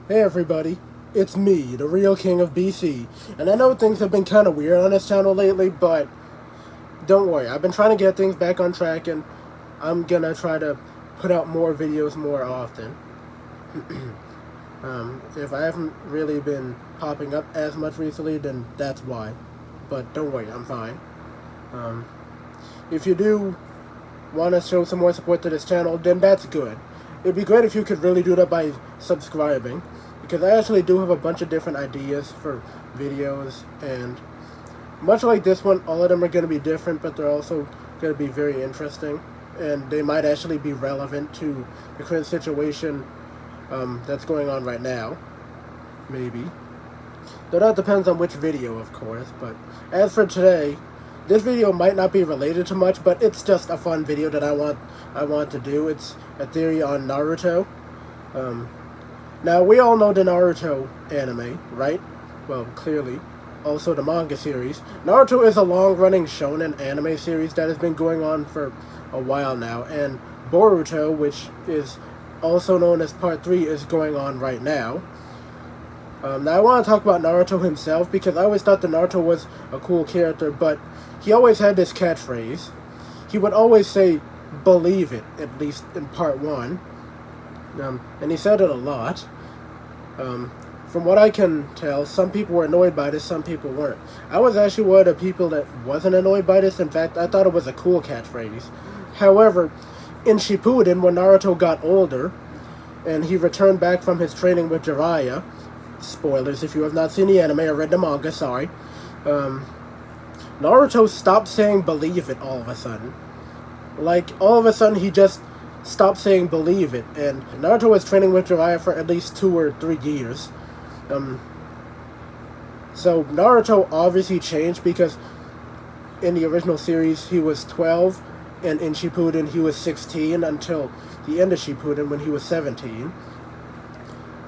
Hey everybody, it's me, the real king of BC, and I know things have been kind of weird on this channel lately, but don't worry, I've been trying to get things back on track, and I'm gonna try to put out more videos more often. If I haven't really been popping up as much recently, then that's why, but don't worry, I'm fine. Um, if you do want to show some more support to this channel, then that's good. It'd be great if you could really do that by subscribing, because I actually do have a bunch of different ideas for videos, and much like this one, all of them are going to be different, but they're also going to be very interesting, and they might actually be relevant to the current situation that's going on right now, maybe. Though that depends on which video, of course, but as for today, this video might not be related to much, but it's just a fun video that I want to do. It's a theory on Naruto. Now, we all know the Naruto anime, right? Well, clearly. Also the manga series. Naruto is a long-running shonen anime series that has been going on for a while now, and Boruto, which is also known as Part 3, is going on right now. Now, I want to talk about Naruto himself, because I always thought that Naruto was a cool character, but he always had this catchphrase. He would always say, "Believe it," at least in Part 1. And he said it a lot. From what I can tell, some people were annoyed by this, some people weren't. I was actually one of the people that wasn't annoyed by this. In fact, I thought it was a cool catchphrase. However, in Shippuden, when Naruto got older, and he returned back from his training with Jiraiya, spoilers if you have not seen the anime or read the manga, sorry, Naruto stopped saying "believe it" all of a sudden. Like, all of a sudden he just stopped saying "believe it," and Naruto was training with Jiraiya for at least 2 or 3 years. So Naruto obviously changed, because in the original series he was 12, and in Shippuden he was 16 until the end of Shippuden when he was 17.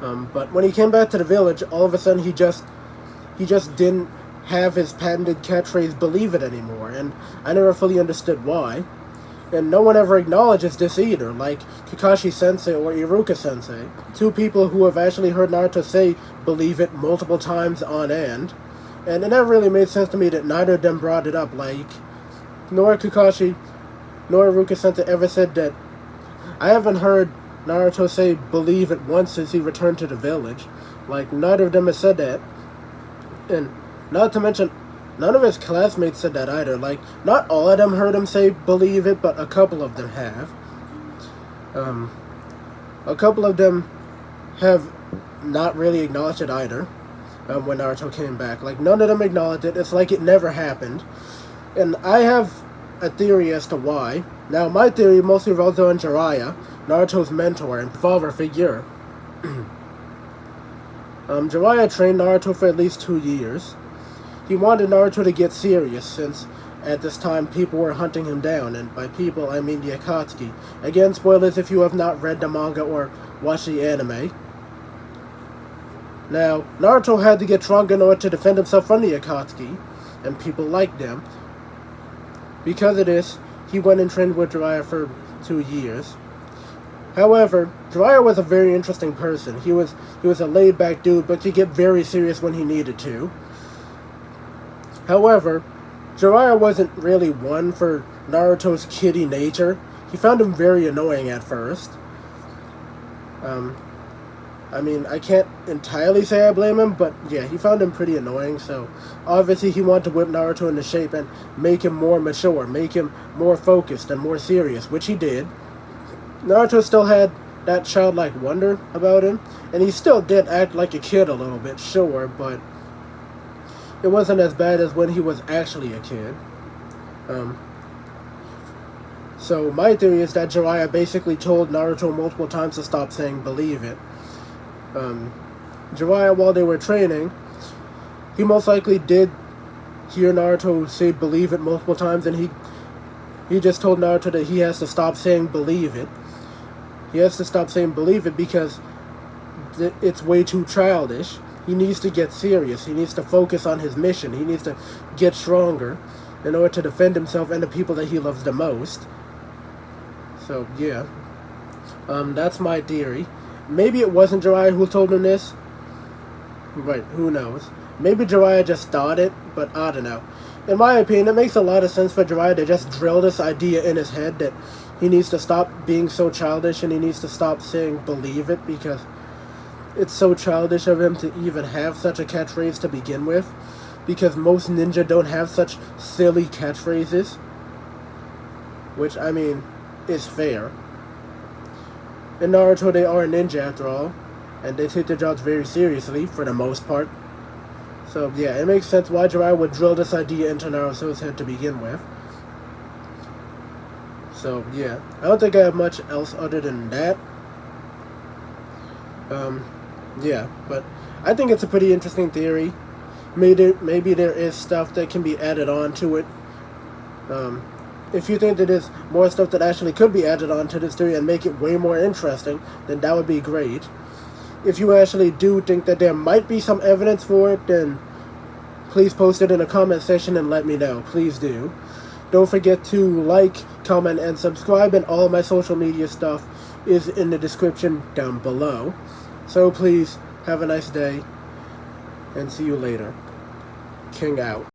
But when he came back to the village, all of a sudden he just didn't have his patented catchphrase "believe it" anymore, and I never fully understood why. And no one ever acknowledges this either, like Kakashi Sensei or Iruka Sensei, two people who have actually heard Naruto say "believe it" multiple times on end, and it never really made sense to me that neither of them brought it up, like, nor Kakashi nor Iruka Sensei ever said that. I haven't heard Naruto say "believe it" once since he returned to the village. Like, neither of them has said that. And not to mention, none of his classmates said that either. Like, not all of them heard him say "believe it," but a couple of them have. A couple of them have not really acknowledged it either, when Naruto came back. Like, none of them acknowledged it. It's like it never happened. And I have a theory as to why. Now, my theory mostly revolves around Jiraiya, Naruto's mentor and father figure. Jiraiya trained Naruto for at least 2 years. He wanted Naruto to get serious, since at this time people were hunting him down, and by people I mean the Akatsuki. Again, spoilers if you have not read the manga or watched the anime. Now, Naruto had to get stronger in order to defend himself from the Akatsuki, and people liked them. Because of this, he went and trained with Jiraiya for 2 years. However, Jiraiya was a very interesting person. He was a laid-back dude, but could get very serious when he needed to. However, Jiraiya wasn't really one for Naruto's kiddie nature. He found him very annoying at first. I mean, I can't entirely say I blame him, but yeah, he found him pretty annoying, so obviously he wanted to whip Naruto into shape and make him more mature, make him more focused and more serious, which he did. Naruto still had that childlike wonder about him, and he still did act like a kid a little bit, sure, but it wasn't as bad as when he was actually a kid. So my theory is that Jiraiya basically told Naruto multiple times to stop saying "believe it." Jiraiya, while they were training, he most likely did hear Naruto say "believe it" multiple times, and he just told Naruto that he has to stop saying "believe it." He has to stop saying "believe it" because it's way too childish. He needs to get serious. He needs to focus on his mission. He needs to get stronger in order to defend himself and the people that he loves the most. So, yeah. That's my theory. maybe it wasn't Jiraiya who told him this. Right, who knows? Maybe Jiraiya just thought it, but I don't know. In my opinion, it makes a lot of sense for Jiraiya to just drill this idea in his head that he needs to stop being so childish and he needs to stop saying believe it, because it's so childish of him to even have such a catchphrase to begin with, because most ninja don't have such silly catchphrases, which, I mean, is fair. In Naruto, they are a ninja after all, and they take their jobs very seriously, for the most part. So, yeah, it makes sense why Jiraiya would drill this idea into Naruto's head to begin with. So, yeah, I don't think I have much else other than that. Yeah, but I think it's a pretty interesting theory. Maybe there is stuff that can be added on to it. If you think that there's more stuff that actually could be added on to this theory and make it way more interesting, then that would be great. If you actually do think that there might be some evidence for it, then please post it in the comment section and let me know. Please do. Don't forget to like, comment, and subscribe, and all of my social media stuff is in the description down below. So please, have a nice day, and see you later. King out.